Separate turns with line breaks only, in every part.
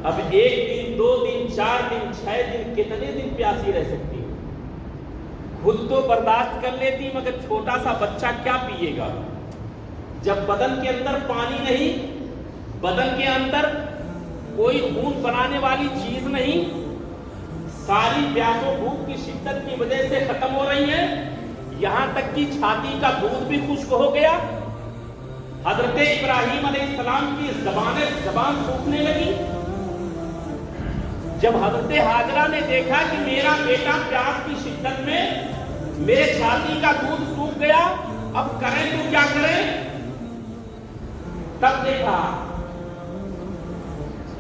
اب 1 دن 2 دن 4 دن 6 دن کتنے دن پیاسی رہ سکتی؟ خود تو برداشت کر لیتی مگر چھوٹا سا بچہ کیا پیے گا؟ جب بدن کے اندر پانی نہیں، بدن کے اندر کوئی خون بنانے والی چیز نہیں، ساری پیاس و بھوک کی شدت کی وجہ سے ختم ہو رہی ہیں، یہاں تک کہ چھاتی کا دودھ بھی خشک ہو گیا۔ حضرت ابراہیم علیہ السلام کی زبان سوکھنے لگی۔ جب حضرت ہاجرہ نے دیکھا کہ میرا بیٹا پیاس کی شدت میں میرے چھاتی کا دودھ سوکھ گیا، اب کریں تو کیا کریں؟ تب دیکھا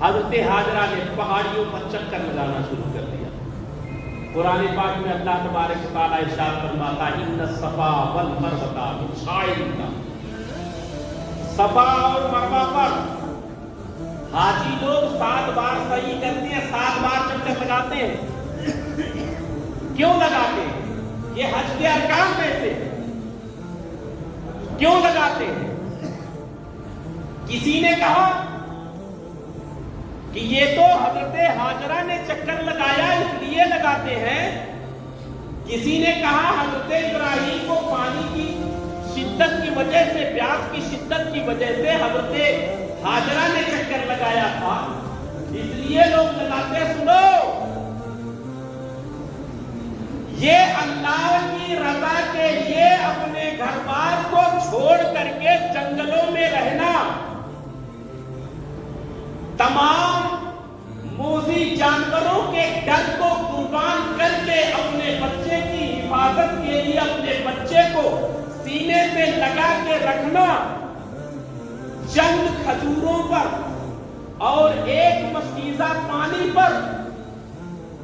حضرت ہاجرہ نے پہاڑیوں پر چکر لگانا شروع کر دیا۔ قرآن پاک میں اللہ تبارک و تعالیٰ ارشاد فرماتا ہے ان الصفا والمروہ من شعائر اللہ، صفا اور مروہ پر حاجی لوگ 7 بار سعی کرتے ہیں، 7 بار چکر لگاتے ہیں۔ کیوں لگاتے ہیں؟ یہ حج کے ارکان میں سے کیوں لگاتے ہیں؟ کسی نے کہا کہ یہ تو حضرت ہاجرہ نے چکر لگایا اس لیے لگاتے ہیں، کسی نے کہا حضرت ابراہیم کو پانی کی شدت کی وجہ سے، پیاس کی شدت کی وجہ سے حضرت ہاجرہ نے چکر لگایا تھا اس لیے لوگ لگاتے۔ سنو، یہ اللہ کی رضا کے لیے اپنے گھر بار کو چھوڑ کر کے جنگلوں میں رہنا، تمام موذی جانوروں کے ڈر کو قربان کر کے اپنے بچے کی حفاظت کے لیے اپنے بچے کو سینے سے لگا کے رکھنا، چند کھجوروں پر اور ایک مشکیزہ پانی پر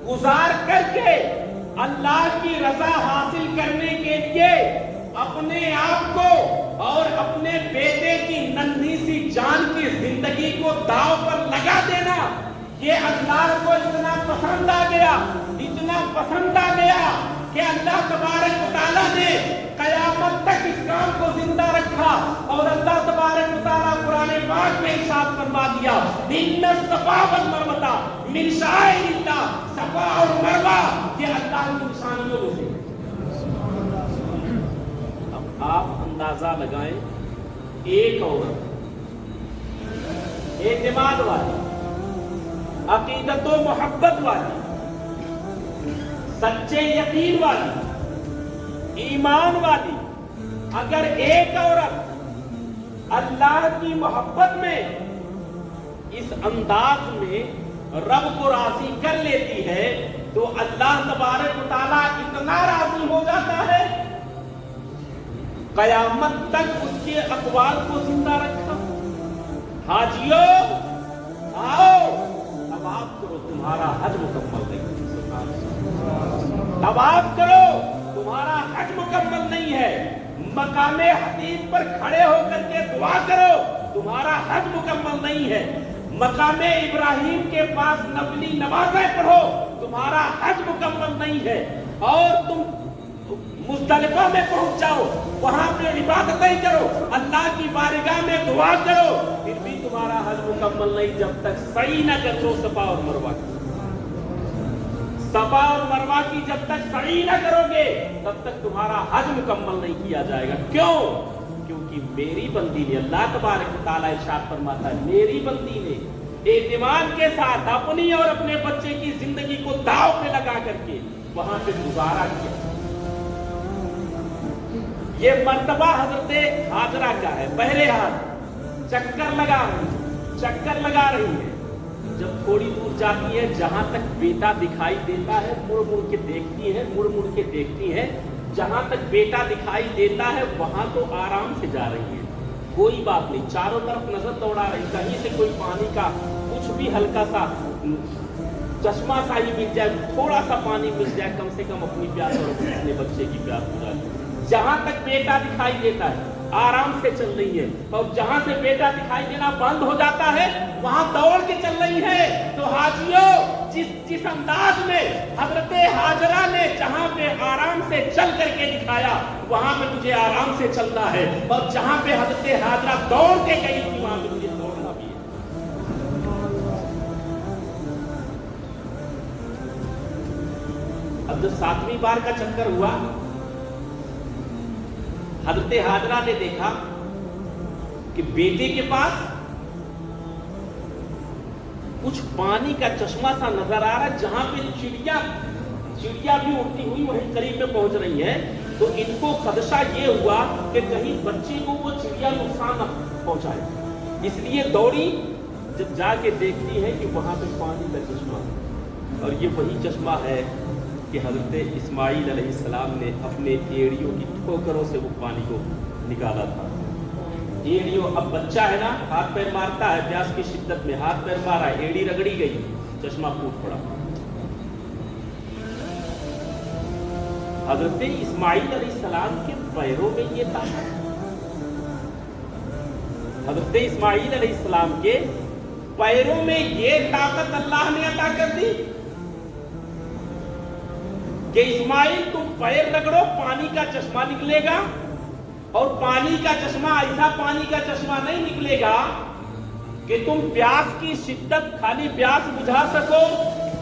گزار کر کے اللہ کی رضا حاصل کرنے کے لیے اپنے آپ کو اور اپنے بیٹے کی ننھی سی جان کی زندگی کو داؤ پر لگا دینا، یہ اللہ کو اتنا پسند آ گیا، اتنا پسند آ گیا کہ اللہ تبارک و تعالیٰ نے قیامت تک اس کام کو زندہ رکھا۔ اور اللہ تبارک و تعالیٰ قرآن پاک میں ارشاد فرما دیا ان الصفا والمروہ من شعائر اللہ، صفا اور مروہ یہ اللہ کی نشانیوں میں سے۔ اب آپ اندازہ لگائیں، ایک عورت اعتماد والی، عقیدت و محبت والی، سچے یقین والی، ایمان والی، اگر ایک عورت اللہ کی محبت میں اس انداز میں رب کو راضی کر لیتی ہے تو اللہ تبارک و تعالیٰ اتنا راضی ہو جاتا ہے، قیامت تک اس کے اقوال کو زندہ رکھا۔ حاجیو آؤ، طواف کرو، تمہارا حج مکمل نہیں، طواف کرو، تمہارا حج مکمل نہیں ہے، مقام حتیم پر کھڑے ہو کر کے دعا کرو، تمہارا حج مکمل نہیں ہے، مقام ابراہیم کے پاس نفلی نمازیں پڑھو، تمہارا حج مکمل نہیں ہے، اور تم مزدلفہ میں پہنچ جاؤ، وہاں پہ عبادتیں کرو، اللہ کی بارگاہ میں دعا کرو، پھر بھی تمہارا حج مکمل نہیں جب تک سعی نہ کرو صفا اور مروہ کی۔ صفا اور مروہ کی جب تک سعی نہ کرو گے تب تک تمہارا حج مکمل نہیں کیا جائے گا۔ کیوں؟ کیونکہ میری بندی نے، اللہ تبارک و تعالیٰ ارشاد فرماتا ہے، میری بندی نے اعتماد کے ساتھ اپنی اور اپنے بچے کی زندگی کو داؤ پہ لگا کر کے وہاں پہ گزارا کیا۔ یہ مرتبہ حضرت ہاجرہ کا ہے، پہلے ہاتھ چکر لگا رہی ہے، جب تھوڑی دور جاتی ہے جہاں تک بیٹا دکھائی دیتا ہے مڑ مڑ کے دیکھتی ہے، جہاں تک بیٹا دکھائی دیتا ہے وہاں تو آرام سے جا رہی ہے، کوئی بات نہیں، چاروں طرف نظر دوڑا رہی، کہیں سے کوئی پانی کا کچھ بھی ہلکا سا چشمہ سا ہی مل جائے، تھوڑا سا پانی مل جائے، کم سے کم اپنی پیاس اور اپنے بچے کی پیاس بجھا لے۔ جہاں تک بیٹا دکھائی دیتا ہے آرام سے چل رہی ہے، اور جہاں سے بیٹا دکھائی دینا بند ہو جاتا ہے وہاں دوڑ کے چل رہی ہے۔ تو حاجیوں، جس انداز میں حضرت ہاجرہ نے جہاں پہ آرام سے چل کر کے دکھایا وہاں پہ تجھے آرام سے چلنا ہے، اور جہاں پہ حضرت ہاجرہ دوڑ کے گئی تھی وہاں پہ تجھے دوڑنا بھی ہے۔ अब जब 7वीं बार का चक्कर हुआ, हजरत हाजरा ने देखा कि बेटे के पास कुछ पानी का चश्मा सा नजर आ रहा है, जहां पे चिड़िया भी उड़ती हुई वहीं करीब में पहुंच रही है। तो इनको खदशा ये हुआ कि कहीं बच्चे को वो चिड़िया नुकसान न पहुंचाए, इसलिए दौड़ी। जब जाके देखती है कि वहां पे पानी का चश्मा, और ये वही चश्मा है कि हजरत इस्माइल अलैहिस्सलाम ने अपने एड़ियों की ठोकरों से वो पानी को निकाला था। एड़ियों, अब बच्चा है ना, हाथ पैर मारता है, प्यास की शिद्दत में हाथ पैर मारा, एड़ी रगड़ी गई, चश्मा फूट पड़ा। हजरत इस्माइल अलैहिस्सलाम के पैरों में ये ताकत, हजरत इस्माइल अलैहिस्सलाम के पैरों में ये ताकत अल्लाह ने अता कर दी कि इस्माइल तुम पैर रगड़ो, पानी का चश्मा निकलेगा। और पानी का चश्मा ऐसा पानी का चश्मा नहीं निकलेगा कि तुम प्यास की शिद्दत खाली प्यास बुझा सको,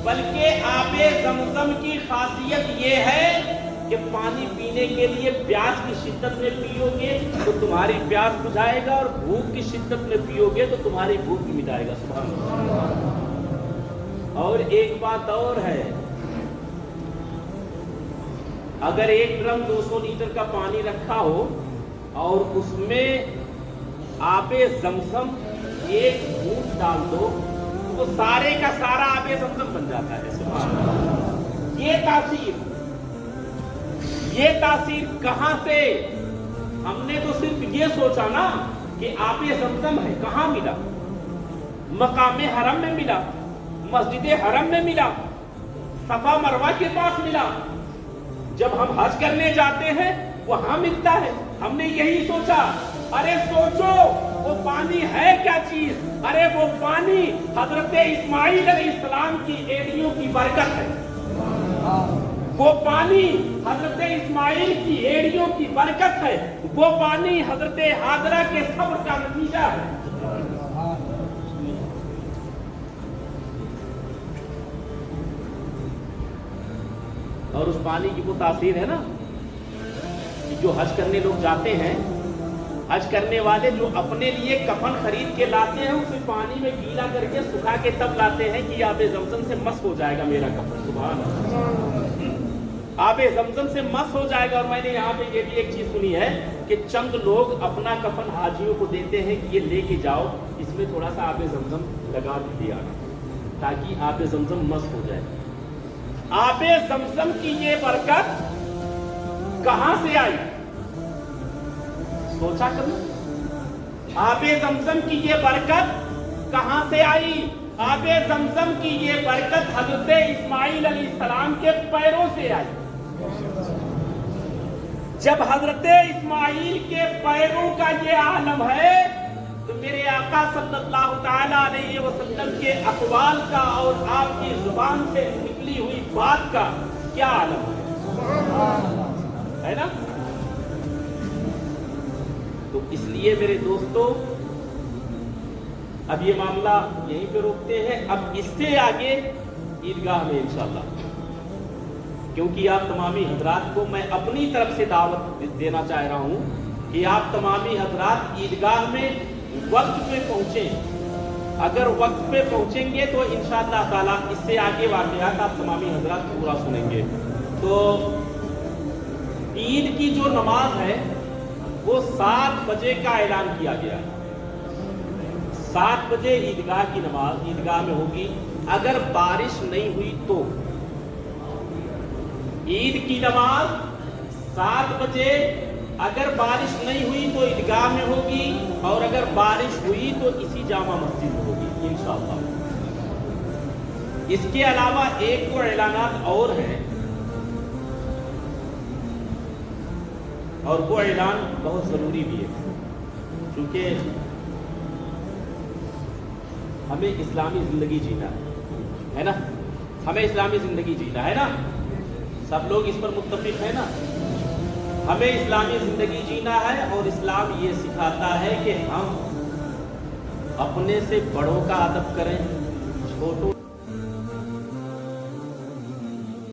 बल्कि आबे ज़मज़म की खासियत ये है कि पानी पीने के लिए प्यास की शिद्दत में पियोगे तो तुम्हारी प्यास बुझाएगा, और भूख की शिद्दत में पियोगे तो तुम्हारी भूख भी मिटाएगा। सुभान अल्लाह। और एक बात और है, अगर एक ड्रम 200 लीटर का पानी रखा हो और उसमें आबे ज़मज़म एक बूंद डाल दो तो सारे का सारा आबे ज़मज़म बन जाता है। सुभान अल्लाह। ये तासीर कहां से? हमने तो सिर्फ ये सोचा ना कि आबे ज़मज़म है, कहां मिला? मकामे हरम में मिला, मस्जिद हरम में मिला, सफा मरवा के पास मिला। जब हम हज करने जाते हैं वहां मिलता है। हमने यही सोचा, अरे सोचो वो पानी है क्या चीज? अरे वो पानी हजरत इस्माइल अलैहिस्सलाम की एड़ियों की बरकत है। वो पानी हजरत इस्माइल की एड़ियों की बरकत है। वो पानी हजरत हाजरा के सब्र का नतीजा है। और उस पानी की वो तासीर है ना कि जो हज करने लोग जाते हैं, हज करने वाले जो अपने लिए कफन खरीद के लाते हैं, उसे पानी में गीला करके सुखा के तब लाते हैं कि आबे ज़मज़म से मस हो जाएगा मेरा कफन। सुभान अल्लाह। आबे ज़मज़म से मस हो जाएगा। और मैंने यहाँ पे ये भी एक चीज सुनी है कि चंद लोग अपना कफन हाजियों को देते हैं कि ये लेके जाओ, इसमें थोड़ा सा आबे ज़मज़म लगा दिया ताकि आबे ज़मज़म मस हो जाए। आबे ज़मज़म की ये बरकत कहां से आई? सोचा कभी? आबे ज़मज़म की ये बरकत कहां से आई? आबे ज़मज़म की ये बरकत हज़रत इस्माइल अलैहिस्सलाम के पैरों से आई। जब हज़रत इस्माइल के पैरों का ये आलम है तो मेरे आका सल्लल्लाहु तआला अलैहि वसल्लम के अक़वाल का और आपकी जुबान से निकली हुई बात का क्या आलम है ना? तो इसलिए मेरे दोस्तों, अब ये मामला यहीं पे रोकते हैं। अब इससे आगे ईदगाह में इंशाअल्लाह, क्योंकि आप तमामी हजरात को मैं अपनी तरफ से दावत देना चाह रहा हूं कि आप तमामी हजरात ईदगाह में वक्त पे पहुंचे। अगर वक्त पे पहुंचेंगे तो इंशाअल्लाह ताला इससे आगे वाक़यात आप तमामी हजरात पूरा सुनेंगे। तो ईद की जो नमाज है वो 7 बजे का ऐलान किया गया। 7 बजे ईदगाह की नमाज ईदगाह में होगी। अगर बारिश नहीं हुई तो ईद की नमाज 7 बजे, अगर बारिश नहीं हुई तो ईदगाह में होगी, और अगर बारिश हुई तो इसी जामा मस्जिद में होगी इंशाअल्लाह। इसके अलावा एक तो ऐलानात और हैं, और वो ऐलान बहुत ज़रूरी भी है, क्योंकि हमें इस्लामी ज़िंदगी जीना है ना, हमें इस्लामी ज़िंदगी जीना है ना। सब लोग इस पर मुत्तफिक है ना। हमें इस्लामी ज़िंदगी जीना है, और इस्लाम ये सिखाता है कि हम अपने से बड़ों का अदब करें, छोटों